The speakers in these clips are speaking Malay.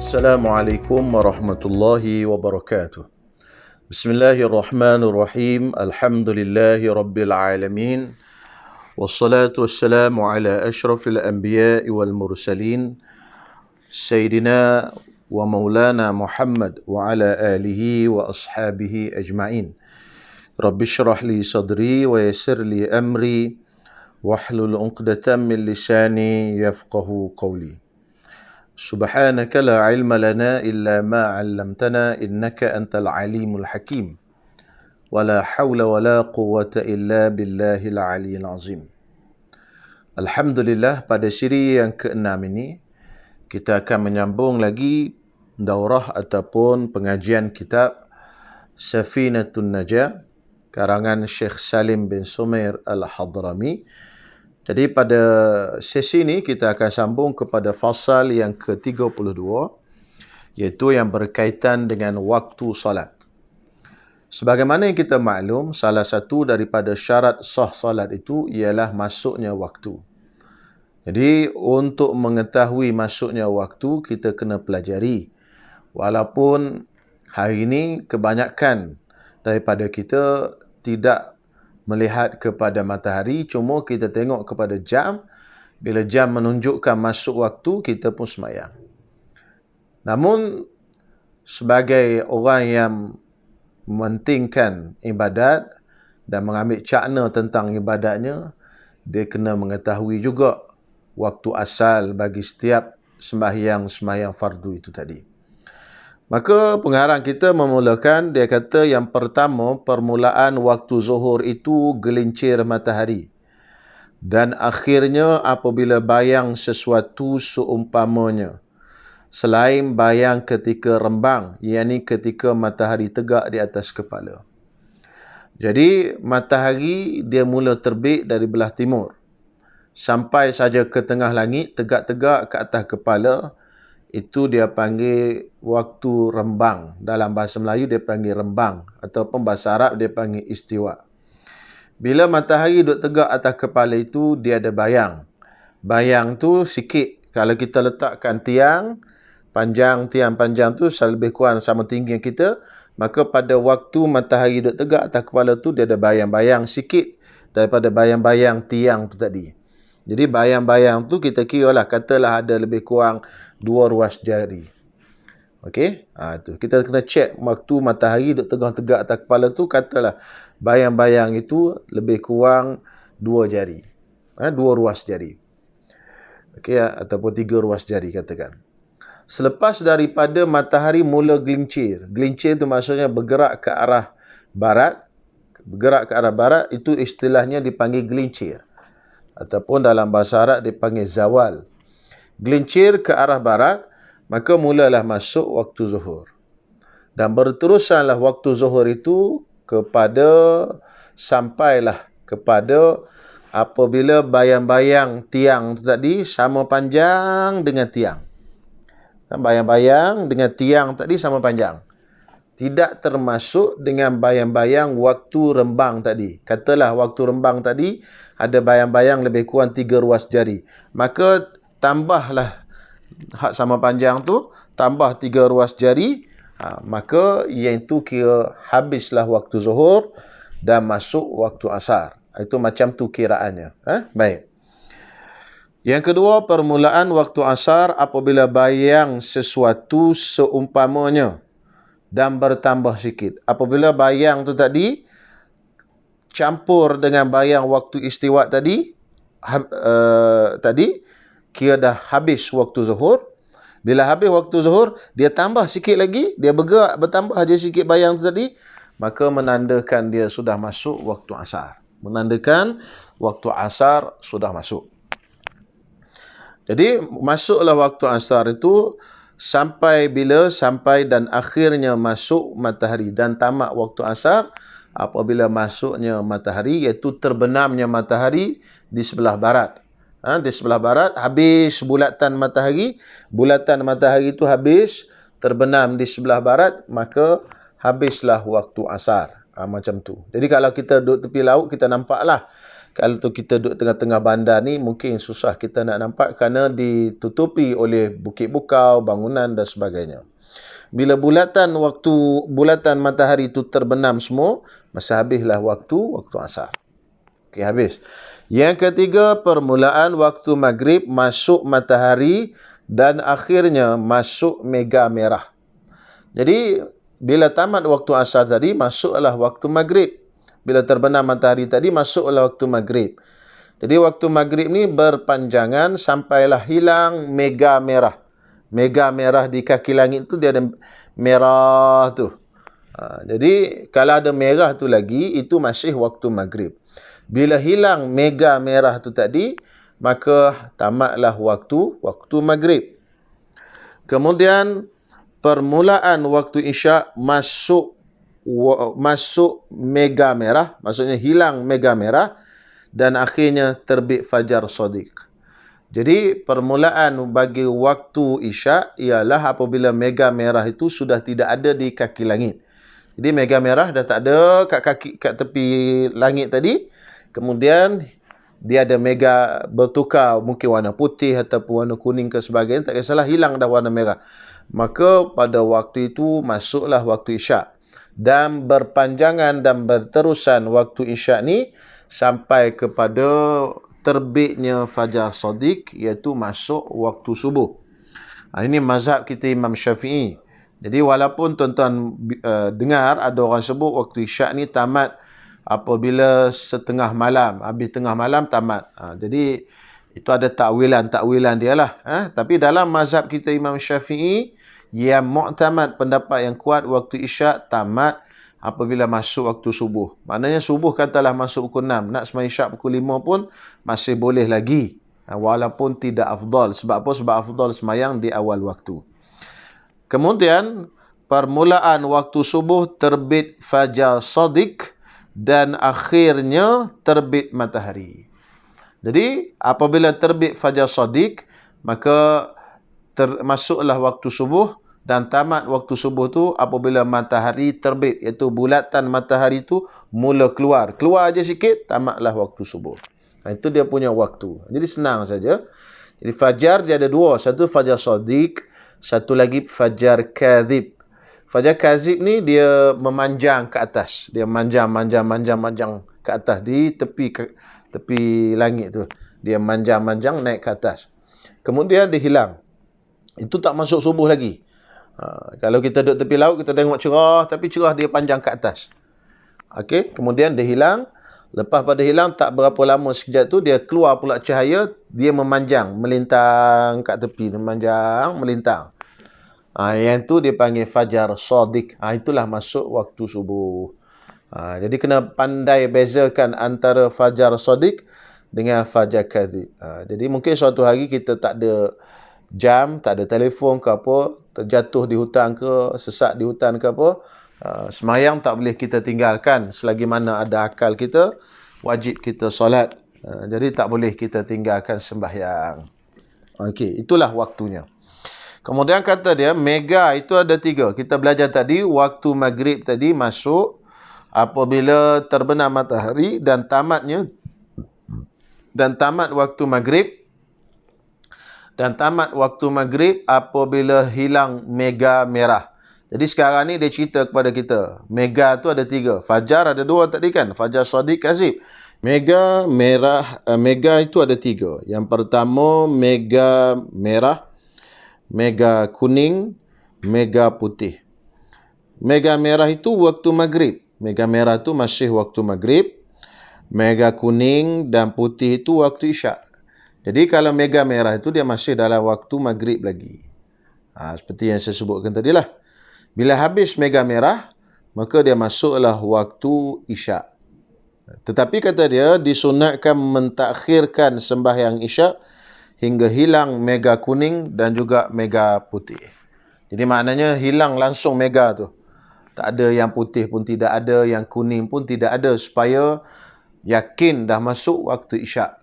Assalamualaikum warahmatullahi wabarakatuh. Bismillahirrahmanirrahim. Alhamdulillahi rabbil alamin. Wassalatu wassalamu ala ashrafil anbiya'i wal mursalin. Sayyidina wa maulana Muhammad wa ala alihi wa ashabihi ajma'in. Rabbi syrah li sadri wa yassir li amri wahlul 'uqdatam min lisani yafqahu qawli. Subhanaka la ilma lana illa ma 'allamtana innaka antal alimul hakim. Wala hawla wala quwwata illa billahil aliyyil azim. Alhamdulillah, pada siri yang ke-6 ini kita akan menyambung lagi daurah ataupun pengajian kitab Safinatun Najah karangan Syekh Salim bin Sumair Al-Hadrami. Jadi pada sesi ini kita akan sambung kepada fasal yang ke-32, iaitu yang berkaitan dengan waktu salat. Sebagaimana yang kita maklum, salah satu daripada syarat sah salat itu ialah masuknya waktu. Jadi untuk mengetahui masuknya waktu, kita kena pelajari. Walaupun hari ini kebanyakan daripada kita tidak melihat kepada matahari, cuma kita tengok kepada jam. Bila jam menunjukkan masuk waktu, kita pun sembahyang. Namun sebagai orang yang mementingkan ibadat dan mengambil cakna tentang ibadatnya, dia kena mengetahui juga waktu asal bagi setiap sembahyang fardu itu tadi. Maka pengarang kita memulakan, dia kata yang pertama, permulaan waktu zuhur itu gelincir matahari. Dan akhirnya apabila bayang sesuatu seumpamanya, selain bayang ketika rembang, yakni ketika matahari tegak di atas kepala. Jadi matahari dia mula terbit dari belah timur, sampai saja ke tengah langit, tegak-tegak ke atas kepala. Itu dia panggil waktu rembang. Dalam bahasa Melayu dia panggil rembang, ataupun bahasa Arab dia panggil istiwa. Bila matahari duduk tegak atas kepala itu, dia ada bayang. Bayang tu sikit. Kalau kita letakkan tiang panjang tu lebih kurang sama tinggi kita, maka pada waktu matahari duduk tegak atas kepala tu, dia ada bayang-bayang sikit daripada bayang-bayang tiang tu tadi. Jadi bayang-bayang tu kita kira lah, katalah ada lebih kurang 2 ruas jari. Okey? Tu kita kena cek waktu matahari duduk tegak-tegak atas kepala tu, katalah bayang-bayang itu lebih kurang 2 jari. 2 ruas jari. Okey, ataupun 3 ruas jari katakan. Selepas daripada matahari mula gelincir. Gelincir tu maksudnya bergerak ke arah barat. Bergerak ke arah barat itu istilahnya dipanggil gelincir. Ataupun dalam bahasa Arab dipanggil zawal. Gelincir ke arah barat, maka mulalah masuk waktu zuhur. Dan berterusanlah waktu zuhur itu sampailah kepada apabila bayang-bayang tiang itu tadi sama panjang dengan tiang. Bayang-bayang dengan tiang tadi sama panjang. Tidak termasuk dengan bayang-bayang waktu rembang tadi. Katalah waktu rembang tadi ada bayang-bayang lebih kurang 3 ruas jari. Maka tambahlah hak sama panjang tu, tambah 3 ruas jari, maka yang itu kira habislah waktu zuhur dan masuk waktu asar. Itu macam tu kiraannya. Baik. Yang kedua, permulaan waktu asar apabila bayang sesuatu seumpamanya dan bertambah sikit. Apabila bayang tu tadi campur dengan bayang waktu istiwa tadi, kira dah habis waktu zuhur. Bila habis waktu zuhur, dia tambah sikit lagi, dia bergerak bertambah aja sikit bayang tu tadi, maka menandakan dia sudah masuk waktu asar. Menandakan waktu asar sudah masuk. Jadi masuklah waktu asar itu sampai bila? Sampai dan akhirnya masuk matahari. Dan tamat waktu asar apabila masuknya matahari, iaitu terbenamnya matahari di sebelah barat. Di sebelah barat, habis bulatan matahari. Bulatan matahari itu habis, terbenam di sebelah barat, maka habislah waktu asar. Macam tu. Jadi kalau kita duduk tepi laut, kita nampaklah Kalau tu kita duduk tengah-tengah bandar ni, mungkin susah kita nak nampak kerana ditutupi oleh bukit bukau, bangunan dan sebagainya. Bila bulatan matahari itu terbenam semua, masa habislah waktu asar. Okey, habis. Yang ketiga, permulaan waktu maghrib, masuk matahari dan akhirnya masuk mega merah. Jadi, bila tamat waktu asar tadi, masuklah waktu maghrib. Bila terbenam matahari tadi, masuklah waktu maghrib. Jadi, waktu maghrib ni berpanjangan sampailah hilang mega merah. Mega merah di kaki langit tu dia ada merah tu. Jadi, kalau ada merah tu lagi, itu masih waktu maghrib. Bila hilang mega merah tu tadi, maka tamatlah waktu maghrib. Kemudian, permulaan waktu isyak masuk mega merah, maksudnya hilang mega merah, dan akhirnya terbit fajar shadiq. Jadi permulaan bagi waktu isyak ialah apabila mega merah itu sudah tidak ada di kaki langit. Jadi mega merah dah tak ada kat tepi langit tadi. Kemudian dia ada mega bertukar, mungkin warna putih ataupun warna kuning ke sebagainya, tak kisahlah, hilang dah warna merah. Maka pada waktu itu masuklah waktu isyak. Dan berpanjangan dan berterusan waktu isyak ni sampai kepada terbitnya fajar shadiq, iaitu masuk waktu subuh. Ini mazhab kita Imam Syafi'i. Jadi walaupun tuan-tuan dengar ada orang sebut waktu isyak ni tamat apabila setengah malam, habis tengah malam tamat. Jadi itu ada takwilan dia lah. Tapi dalam mazhab kita Imam Syafi'i, yang mu'tamad, pendapat yang kuat, waktu isyak tamat apabila masuk waktu subuh. Maknanya subuh katalah masuk pukul 6. Nak sembahyang isyak pukul 5 pun masih boleh lagi. Walaupun tidak afdal. Sebab apa? Sebab afdal sembahyang di awal waktu. Kemudian, permulaan waktu subuh terbit fajar shadiq dan akhirnya terbit matahari. Jadi, apabila terbit fajar shadiq, maka masuklah waktu subuh. Dan tamat waktu subuh tu apabila matahari terbit, iaitu bulatan matahari tu mula keluar. Keluar aja sikit, tamatlah waktu subuh. Itu dia punya waktu. Jadi senang saja. Jadi fajar dia ada dua. Satu fajar shadiq, satu lagi fajar kadhib. Fajar kadhib ni dia memanjang ke atas. Dia manjang ke atas di tepi langit tu. Dia manjang naik ke atas. Kemudian dia hilang. Itu tak masuk subuh lagi. Kalau kita duduk tepi laut, kita tengok cerah, tapi cerah dia panjang ke atas. Okey, kemudian dia hilang. Lepas pada hilang, tak berapa lama sekejap tu, dia keluar pula cahaya, dia memanjang, melintang kat tepi, melintang. Yang tu dia panggil fajar shadiq. Itulah masuk waktu subuh. Jadi kena pandai bezakan antara fajar shadiq dengan fajar kadhib. Jadi mungkin suatu hari kita tak ada jam, tak ada telefon ke apa, terjatuh di hutan ke, sesat di hutan ke apa, sembahyang tak boleh kita tinggalkan selagi mana ada akal kita, wajib kita solat. Jadi tak boleh kita tinggalkan sembahyang. Okey, itulah waktunya. Kemudian kata dia, mega itu ada 3. Kita belajar tadi, waktu maghrib tadi masuk apabila terbenam matahari dan tamat waktu maghrib. Dan tamat waktu maghrib apabila hilang mega merah. Jadi sekarang ni dia cerita kepada kita. Mega tu ada 3. Fajar ada 2 tadi kan. Fajar shadiq kadhib. Mega merah. Mega itu ada 3. Yang pertama mega merah, mega kuning, mega putih. Mega merah itu waktu maghrib. Mega merah tu masih waktu maghrib. Mega kuning dan putih itu waktu isyak. Jadi kalau mega merah itu dia masih dalam waktu maghrib lagi. Seperti yang saya sebutkan tadi lah. Bila habis mega merah, maka dia masuklah waktu isyak. Tetapi kata dia, disunatkan mentakhirkan sembahyang isyak hingga hilang mega kuning dan juga mega putih. Jadi maknanya hilang langsung mega tu. Tak ada yang putih pun tidak ada, yang kuning pun tidak ada, supaya yakin dah masuk waktu isyak.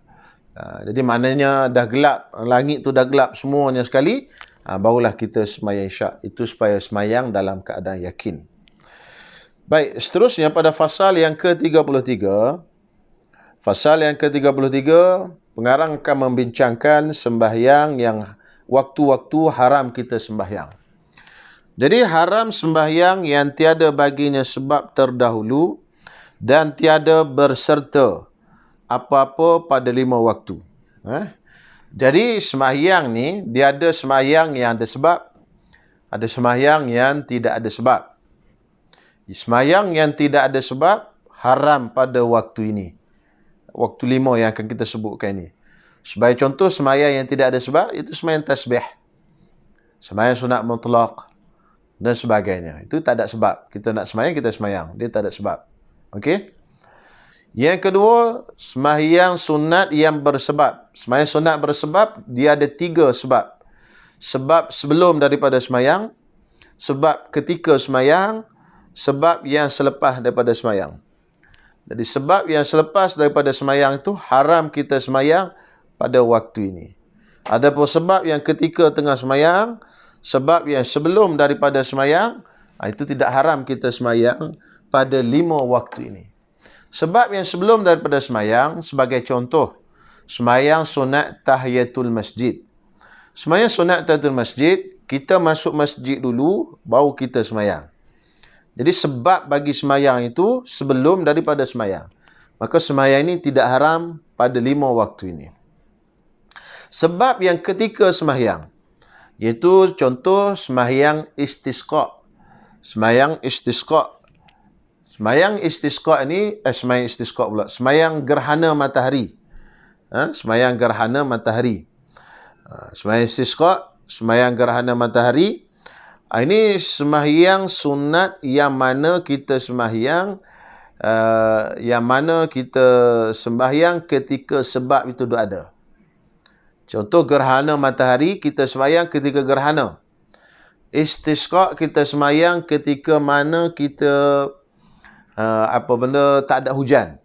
Jadi maknanya dah gelap, langit tu dah gelap semuanya sekali, barulah kita sembahyang isyak. Itu supaya sembahyang dalam keadaan yakin. Baik, seterusnya pada fasal yang ke-33, Fasal yang ke-33, pengarang akan membincangkan sembahyang yang waktu-waktu haram kita sembahyang. Jadi haram sembahyang yang tiada baginya sebab terdahulu dan tiada berserta apa-apa pada 5 waktu. Jadi sembahyang ni, dia ada sembahyang yang ada sebab, ada sembahyang yang tidak ada sebab. Sembahyang yang tidak ada sebab haram pada waktu ini. Waktu 5 yang akan kita sebutkan ini. Sebagai contoh sembahyang yang tidak ada sebab, itu sembahyang tasbih, sembahyang sunat mutlak dan sebagainya. Itu tak ada sebab. Kita nak sembahyang, kita sembahyang. Dia tak ada sebab. Okey? Yang kedua, sembahyang sunat yang bersebab. Sembahyang sunat bersebab, dia ada 3 sebab. Sebab sebelum daripada sembahyang, sebab ketika sembahyang, sebab yang selepas daripada sembahyang. Jadi sebab yang selepas daripada sembahyang itu haram kita sembahyang pada waktu ini. Adapun sebab yang ketika tengah sembahyang, sebab yang sebelum daripada sembahyang, itu tidak haram kita sembahyang pada 5 waktu ini. Sebab yang sebelum daripada sembahyang, sebagai contoh, sembahyang sunat tahiyatul masjid. Sembahyang sunat tahiyatul masjid, kita masuk masjid dulu, baru kita sembahyang. Jadi sebab bagi sembahyang itu sebelum daripada sembahyang. Maka sembahyang ini tidak haram pada 5 waktu ini. Sebab yang ketika sembahyang, iaitu contoh sembahyang istisqa. Sembahyang istisqa. Sembahyang istisqa ini, sembahyang istisqa pula. Sembahyang gerhana matahari. Sembahyang gerhana matahari. Sembahyang istisqa, sembahyang gerhana matahari. Ini sembahyang sunat yang mana kita sembahyang ketika sebab itu ada. Contoh gerhana matahari, kita sembahyang ketika gerhana. Istisqa, kita sembahyang ketika mana kita tak ada hujan.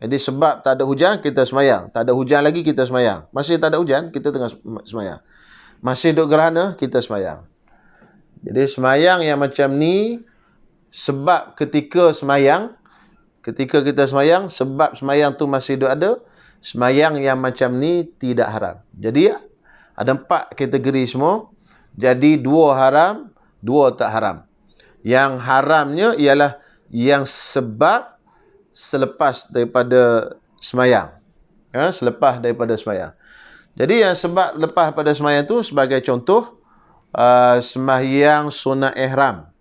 Jadi sebab tak ada hujan, kita sembahyang. Tak ada hujan lagi, kita sembahyang. Masih tak ada hujan, kita tengah sembahyang. Masih duduk gerhana, kita sembahyang. Jadi sembahyang yang macam ni, sebab ketika sembahyang, ketika kita sembahyang, sebab sembahyang tu masih ada, sembahyang yang macam ni tidak haram. Jadi ada 4 kategori semua. Jadi 2 haram, 2 tak haram. Yang haramnya ialah yang sebab selepas daripada sembahyang. Selepas daripada sembahyang. Jadi yang sebab lepas pada sembahyang tu, sebagai contoh, sembahyang sunat ihram.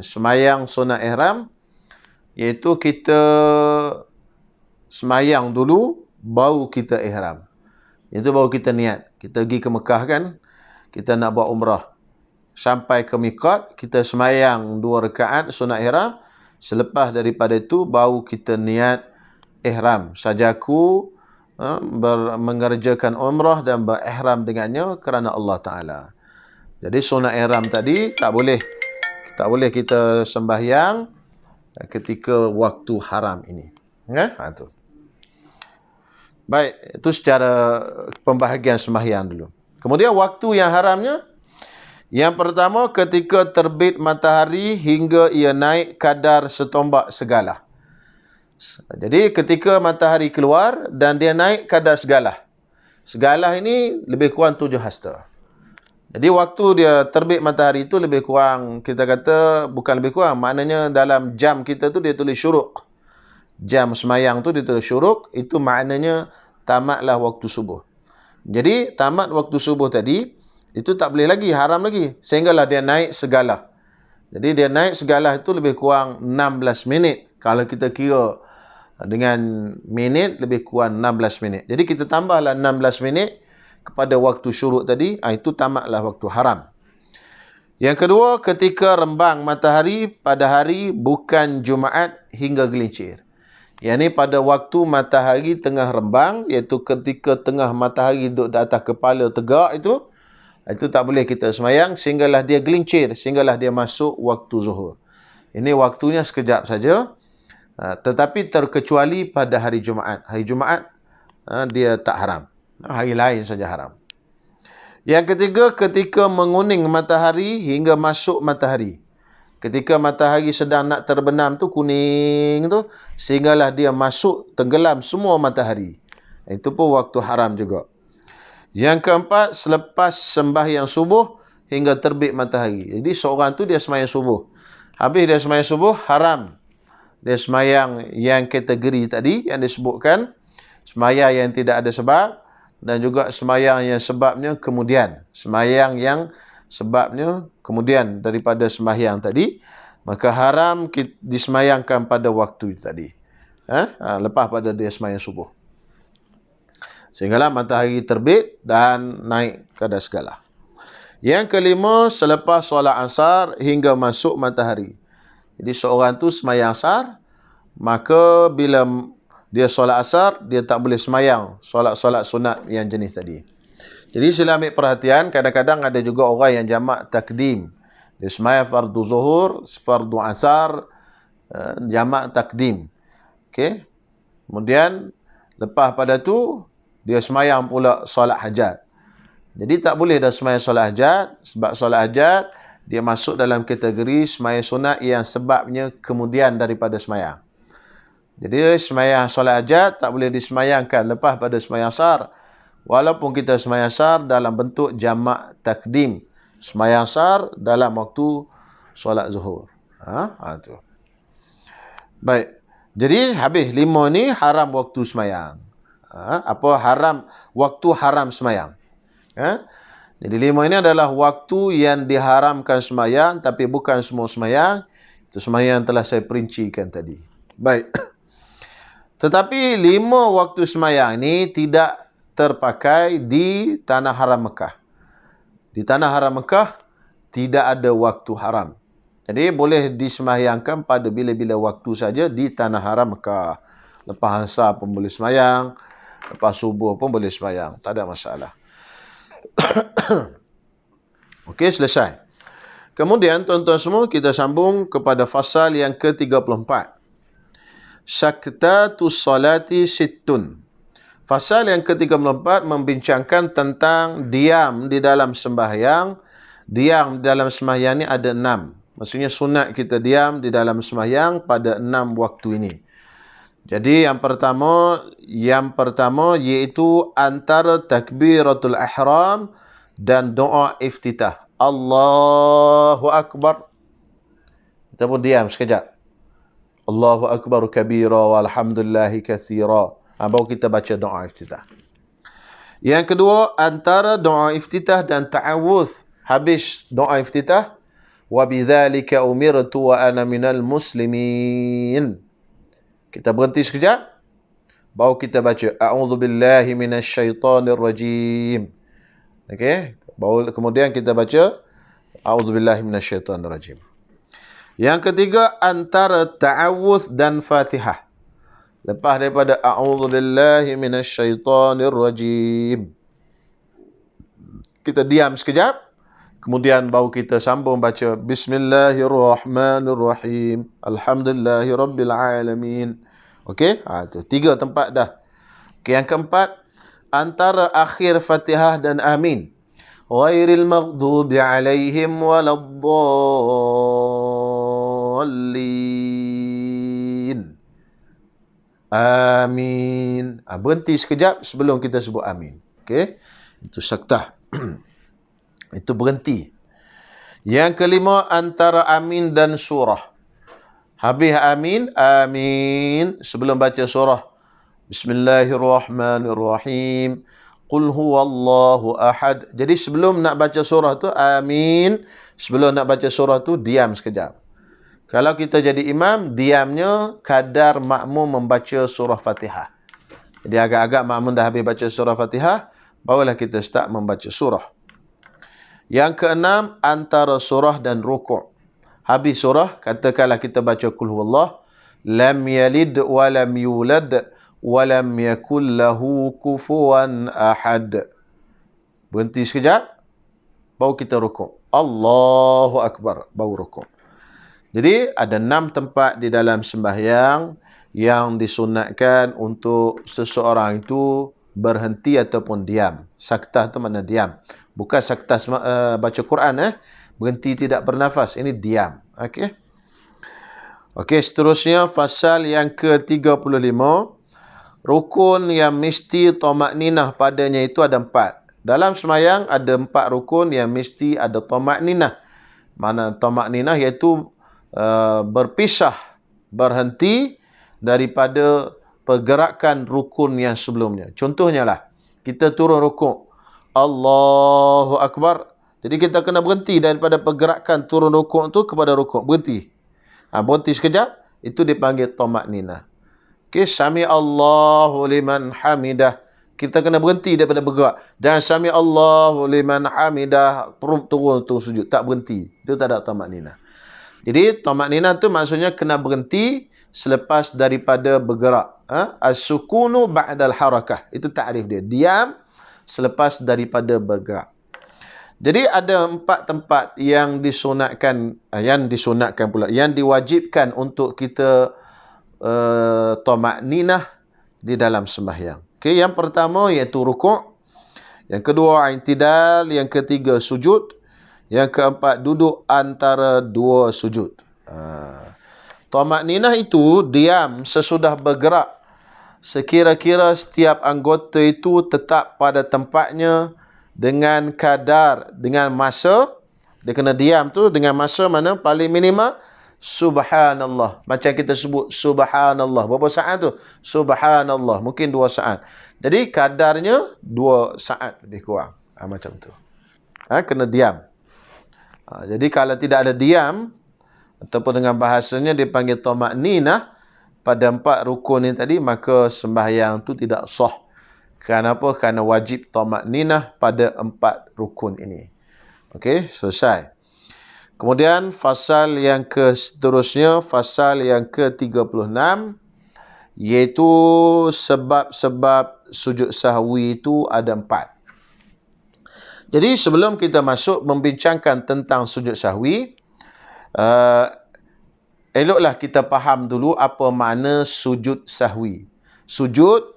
Sembahyang sunat ihram, iaitu kita sembahyang dulu, baru kita ihram. Itu baru kita niat. Kita pergi ke Mekah kan, kita nak buat umrah. Sampai ke miqat, kita sembahyang 2 rakaat sunat ihram. Selepas daripada itu, baru kita niat ihram. Sajaku mengerjakan umrah dan berihram dengannya kerana Allah Ta'ala. Jadi sunat ihram tadi tak boleh kita sembahyang ketika waktu haram ini. Tu. Baik, itu secara pembahagian sembahyang dulu. Kemudian waktu yang haramnya, yang pertama ketika terbit matahari hingga ia naik kadar setombak segalah. Jadi ketika matahari keluar dan dia naik kadar segalah. Segalah ini lebih kurang 7 hasta. Jadi waktu dia terbit matahari itu lebih kurang, kita kata bukan lebih kurang, maknanya dalam jam kita tu dia tulis syuruk. Jam semayang tu dia tulis syuruk, itu maknanya tamatlah waktu subuh. Jadi tamat waktu subuh tadi, itu tak boleh lagi, haram lagi. Sehinggalah dia naik segalah. Jadi dia naik segalah itu lebih kurang 16 minit. Kalau kita kira dengan minit, lebih kurang 16 minit. Jadi kita tambahlah 16 minit kepada waktu syuruk tadi, itu tamatlah waktu haram. Yang kedua, ketika rembang matahari pada hari bukan Jumaat hingga gelincir. Yang ini pada waktu matahari tengah rembang, iaitu ketika tengah matahari duduk di atas kepala tegak itu tak boleh kita sembahyang sehinggalah dia gelincir, sehinggalah dia masuk waktu zuhur. Ini waktunya sekejap saja, tetapi terkecuali pada hari Jumaat. Hari Jumaat dia tak haram. Hari lain saja haram. Yang ketiga, ketika menguning matahari hingga masuk matahari. Ketika matahari sedang nak terbenam tu, kuning tu, sehinggalah dia masuk, tenggelam semua matahari. Itu pun waktu haram juga. Yang keempat, selepas sembahyang subuh hingga terbit matahari. Jadi seorang tu dia sembahyang subuh. Habis dia sembahyang subuh, haram. Dia sembahyang yang kategori tadi yang disebutkan, sembahyang yang tidak ada sebab, dan juga sembahyang yang sebabnya kemudian. Sembahyang yang sebabnya kemudian daripada sembahyang tadi, maka haram disembahyangkan pada waktu tadi. Lepas pada dia sembahyang subuh. Sehinggalah matahari terbit dan naik ke atas segala. Yang kelima, selepas solat asar hingga masuk matahari. Jadi seorang tu sembahyang asar, maka bila dia solat asar, dia tak boleh sembahyang solat-solat sunat yang jenis tadi. Jadi sila ambil perhatian, kadang-kadang ada juga orang yang jamak takdim. Dia sembahyang fardu zuhur, fardu asar, jamak takdim. Okey. Kemudian lepas pada tu dia sembahyang pula solat hajat. Jadi tak boleh dah sembahyang solat hajat, sebab solat hajat dia masuk dalam kategori sembahyang sunat yang sebabnya kemudian daripada sembahyang. Jadi sembahyang solat hajat tak boleh disembahyangkan lepas pada sembahyang asar. Walaupun kita sembahyang asar dalam bentuk jamak takdim. Sembahyang asar dalam waktu solat zuhur. Tu. Baik. Jadi habis 5 ni haram waktu sembahyang. Haram waktu haram sembahyang. Jadi 5 ini adalah waktu yang diharamkan sembahyang, tapi bukan semua sembahyang. Itu sembahyang telah saya perincikan tadi. Baik. Tetapi 5 waktu sembahyang ini tidak terpakai di tanah haram Mekah. Di tanah haram Mekah tidak ada waktu haram. Jadi boleh disembahyangkan pada bila-bila waktu saja di tanah haram Mekah. Lepas asar pun boleh sembahyang, lepas subuh pun boleh sembahyang. Tak ada masalah. Okey, selesai. Kemudian tuan-tuan semua, kita sambung kepada fasal yang ke-34. Syaktatus salati sittun. Fasal yang ke-34 membincangkan tentang diam di dalam sembahyang. Diam di dalam sembahyang ni ada 6. Maksudnya sunat kita diam di dalam sembahyang pada 6 waktu ini. Jadi yang pertama iaitu antara takbiratul ihram dan doa iftitah. Allahu Akbar. Kita pun diam sekejap. Allahu Akbar kabira walhamdulillahi katsira. Baru kita baca doa iftitah. Yang kedua, antara doa iftitah dan ta'awudz. Habis doa iftitah, wa bidzalika umirtu wa ana minal muslimin. Kita berhenti sekejap. Baru kita baca a'udzubillahi minasyaitonir rajim. Okey, baru kemudian kita baca a'udzubillahi minasyaitonir rajim. Yang ketiga, antara ta'awudz dan Fatihah. Lepas daripada a'udzubillahi minasyaitonir rajim, kita diam sekejap, kemudian baru kita sambung baca bismillahirrahmanirrahim, alhamdulillahirabbil alamin. Okey, tu 3 tempat dah. Okey, yang keempat, antara akhir Fatihah dan amin, ghairil maghdubi alaihim waladdallin. Amin. Berhenti sekejap sebelum kita sebut amin. Okey, itu saktah. Itu berhenti. Yang kelima, antara amin dan surah. Habis amin, amin sebelum baca surah. Bismillahirrahmanirrahim. Qul huwallahu ahad. Jadi sebelum nak baca surah tu amin, sebelum nak baca surah tu diam sekejap. Kalau kita jadi imam, diamnya kadar makmum membaca surah Fatihah. Jadi agak-agak makmum dah habis baca surah Fatihah, barulah kita start membaca surah. Yang keenam, antara surah dan rukuk. Habis surah, katakanlah kita baca Qul huwallah, lam yalid wa lam yulad wa lam yakul lahu kufuwan ahad. Berhenti sekejap, baru kita rukuk. Allahu Akbar, baru rukuk. Jadi ada 6 tempat di dalam sembahyang yang disunatkan untuk seseorang itu berhenti ataupun diam. Saktah itu makna diam. Bukan saktah baca Quran. berhenti tidak bernafas. Ini diam. Okey. Okey, seterusnya fasal yang ke-35. Rukun yang mesti tamakninah padanya itu ada 4. Dalam sembahyang ada 4 rukun yang mesti ada tamakninah. Mana tamakninah iaitu berpisah, berhenti daripada pergerakan rukun yang sebelumnya. Contohnya lah, kita turun rukuk, Allahu Akbar. Jadi kita kena berhenti daripada pergerakan turun rukuk tu kepada rukuk. Berhenti. Berhenti sekejap, itu dipanggil tamakninah. Okey, sami Allahu liman hamidah. Kita kena berhenti daripada bergerak. Jangan sami Allahu liman hamidah turun sujud, tak berhenti. Itu tak ada tamakninah. Jadi tamakninah tu maksudnya kena berhenti selepas daripada bergerak. As-sukunu ba'dal harakah. Itu takrif dia. Diam selepas daripada bergerak. Jadi ada 4 tempat yang disunatkan pula, yang diwajibkan untuk kita tamakninah di dalam sembahyang. Okey, yang pertama iaitu rukuk, yang kedua i'tidal, yang ketiga sujud, yang keempat duduk antara 2 sujud. Tamakninah itu diam sesudah bergerak. Sekira-kira setiap anggota itu tetap pada tempatnya dengan kadar, dengan masa. Dia kena diam tu dengan masa mana paling minima subhanallah. Macam kita sebut subhanallah. Berapa saat tu? Subhanallah. Mungkin 2 saat. Jadi kadarnya 2 saat lebih kurang. Macam tu. Kena diam. Jadi kalau tidak ada diam, ataupun dengan bahasanya dipanggil tamakninah pada 4 rukun ini tadi, maka sembahyang tu tidak sah. Kenapa? Kerana wajib tamakninah pada 4 rukun ini. Okey, selesai. Kemudian fasal yang seterusnya, fasal yang ke-36, iaitu sebab-sebab sujud sahwi itu ada 4. Jadi sebelum kita masuk membincangkan tentang sujud sahwi, eloklah kita faham dulu apa makna sujud sahwi. Sujud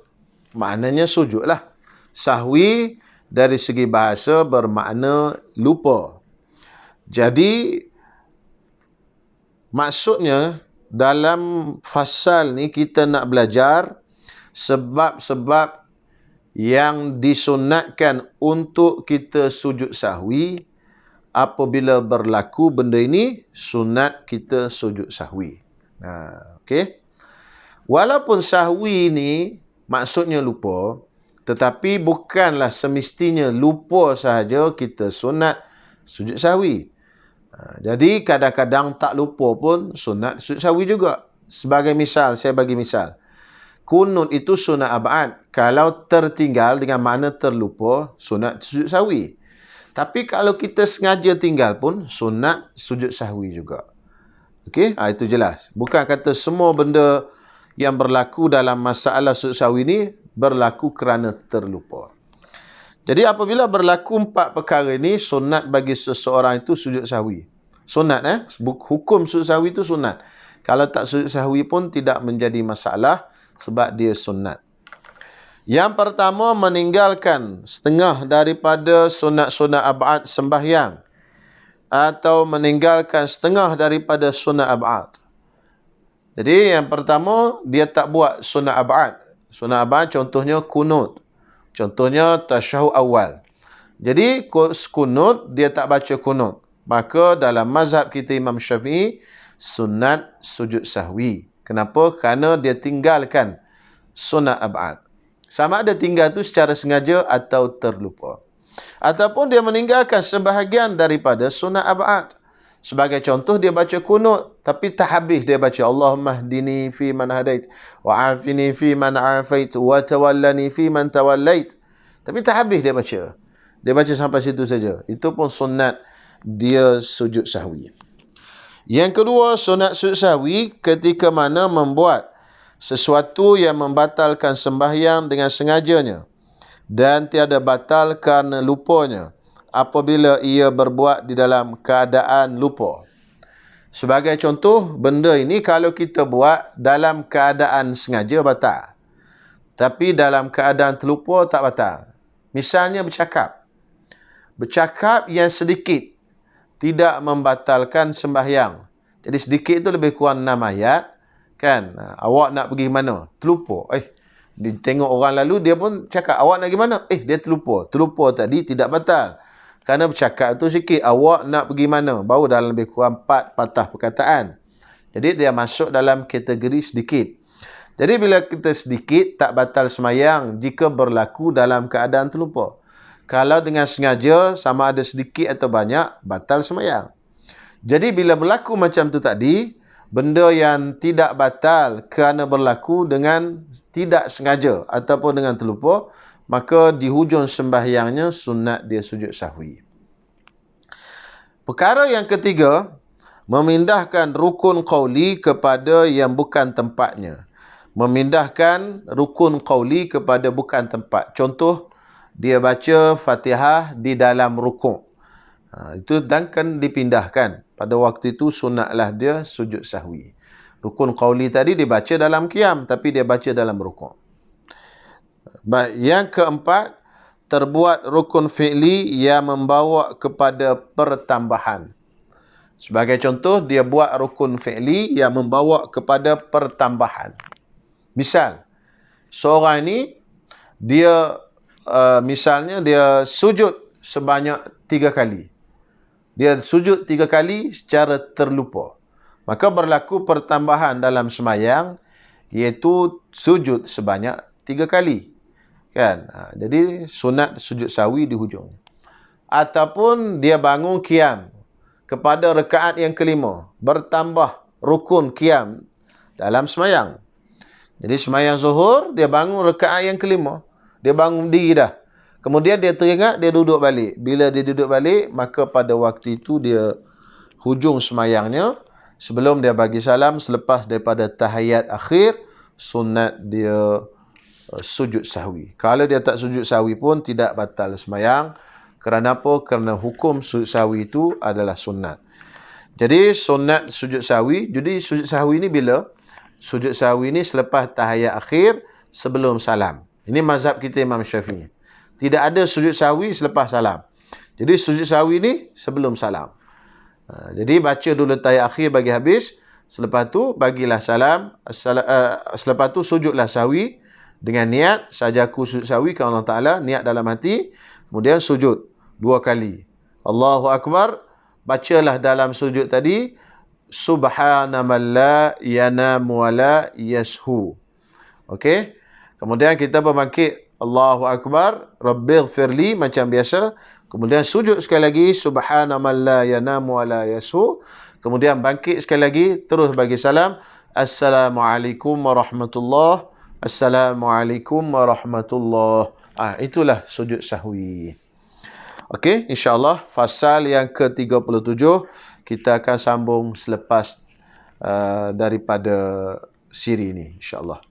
maknanya sujud lah. Sahwi dari segi bahasa bermakna lupa. Jadi maksudnya dalam fasal ni kita nak belajar sebab-sebab yang disunatkan untuk kita sujud sahwi. Apabila berlaku benda ini, sunat kita sujud sahwi. Okey. Walaupun sahwi ni maksudnya lupa, tetapi bukanlah semestinya lupa sahaja kita sunat sujud sahwi. Jadi kadang-kadang tak lupa pun sunat sujud sahwi juga. Sebagai misal, saya bagi misal. Kunut itu sunat ab'ad. Kalau tertinggal dengan makna terlupa, sunat sujud sahwi. Tapi kalau kita sengaja tinggal pun, sunat sujud sahwi juga. Okey, itu jelas. Bukan kata semua benda yang berlaku dalam masalah sujud sahwi ini berlaku kerana terlupa. Jadi apabila berlaku 4 perkara ini, sunat bagi seseorang itu sujud sahwi. Sunat, hukum sujud sahwi itu sunat. Kalau tak sujud sahwi pun tidak menjadi masalah sebab dia sunat. Yang pertama, meninggalkan setengah daripada sunat-sunat ab'ad sembahyang, atau meninggalkan setengah daripada sunat ab'ad. Jadi yang pertama, dia tak buat sunat ab'ad. Sunat ab'ad contohnya kunut. Contohnya tasyahud awal. Jadi kunut, dia tak baca kunut. Maka dalam mazhab kita Imam Syafi'i, sunat sujud sahwi. Kenapa? Kerana dia tinggalkan sunat ab'ad. Sama ada tinggal tu secara sengaja atau terlupa. Ataupun dia meninggalkan sebahagian daripada sunat ab'ad. Sebagai contoh, dia baca kunut, tapi tak habis dia baca Allahumma hdini fi man hadait, wa afini fi man afait, wa tawallani fi man tawallait. Tapi tak habis dia baca. Dia baca sampai situ saja. Itu pun sunat dia sujud sahwi. Yang kedua, sunat sujud sahwi ketika mana membuat sesuatu yang membatalkan sembahyang dengan sengajanya dan tiada batal kerana lupanya apabila ia berbuat di dalam keadaan lupa. Sebagai contoh, benda ini kalau kita buat dalam keadaan sengaja batal. Tapi dalam keadaan terlupa tak batal. Misalnya bercakap. Bercakap yang sedikit tidak membatalkan sembahyang. Jadi sedikit itu lebih kurang 6 ayat. Kan? Awak nak pergi mana? Terlupa. Dia tengok orang lalu, dia pun cakap, awak nak pergi mana? Dia terlupa. Terlupa tadi tidak batal. Kerana bercakap tu sikit, awak nak pergi mana? Baru dalam lebih kurang 4 patah perkataan. Jadi dia masuk dalam kategori sedikit. Jadi bila kita sedikit, tak batal semayang jika berlaku dalam keadaan terlupa. Kalau dengan sengaja, sama ada sedikit atau banyak, batal semayang. Jadi bila berlaku macam tu tadi, benda yang tidak batal kerana berlaku dengan tidak sengaja ataupun dengan terlupa, maka di hujung sembahyangnya sunat dia sujud sahwi. Perkara yang ketiga, memindahkan rukun qauli kepada yang bukan tempatnya. Memindahkan rukun qauli kepada bukan tempat. Contoh, dia baca Fatihah di dalam rukuk. Itu dan kan dipindahkan. Pada waktu itu sunatlah dia sujud sahwi. Rukun qauli tadi dibaca dalam qiyam, tapi dia baca dalam rukuk. Yang keempat, terbuat rukun fi'li yang membawa kepada pertambahan. Sebagai contoh, dia buat rukun fi'li yang membawa kepada pertambahan. Misal, seorang ini, dia misalnya dia sujud sebanyak 3 kali. Dia sujud 3 kali secara terlupa. Maka berlaku pertambahan dalam semayang, iaitu sujud sebanyak 3 kali. Kan? Jadi sunat sujud sahwi di hujung. Ataupun dia bangun qiyam kepada rakaat yang kelima, bertambah rukun qiyam dalam semayang. Jadi semayang zuhur, dia bangun rakaat yang kelima. Dia bangun diri dah. Kemudian dia teringat, dia duduk balik. Bila dia duduk balik, maka pada waktu itu dia hujung semayangnya. Sebelum dia bagi salam, selepas daripada tahiyat akhir, sunat dia sujud sahwi. Kalau dia tak sujud sahwi pun tidak batal semayang. Kerana apa? Kerana hukum sujud sahwi itu adalah sunat. Jadi sunat sujud sahwi. Jadi sujud sahwi ni bila? Sujud sahwi ni selepas tahiyat akhir, sebelum salam. Ini mazhab kita Imam Syafi'i. Tidak ada sujud sahwi selepas salam. Jadi sujud sahwi ni sebelum salam. Jadi baca dulu tahiyat akhir bagi habis. Selepas tu bagilah salam. Selepas tu sujudlah sahwi dengan niat sajaku sujud sahwi ke Allah Ta'ala. Niat dalam hati. Kemudian sujud 2 kali. Allahu Akbar. Bacalah dalam sujud tadi. Subhana man la yanamu wa la yashu. Okey. Kemudian kita berbangkit. Allahu Akbar, Rabbighfirli macam biasa. Kemudian sujud sekali lagi, Subhana man la yanamu wa la yashu. Kemudian bangkit sekali lagi, terus bagi salam. Assalamualaikum warahmatullahi. Assalamualaikum warahmatullahi. Itulah sujud sahwi. Okey, insya-Allah fasal yang ke-37 kita akan sambung selepas daripada siri ini, insya-Allah.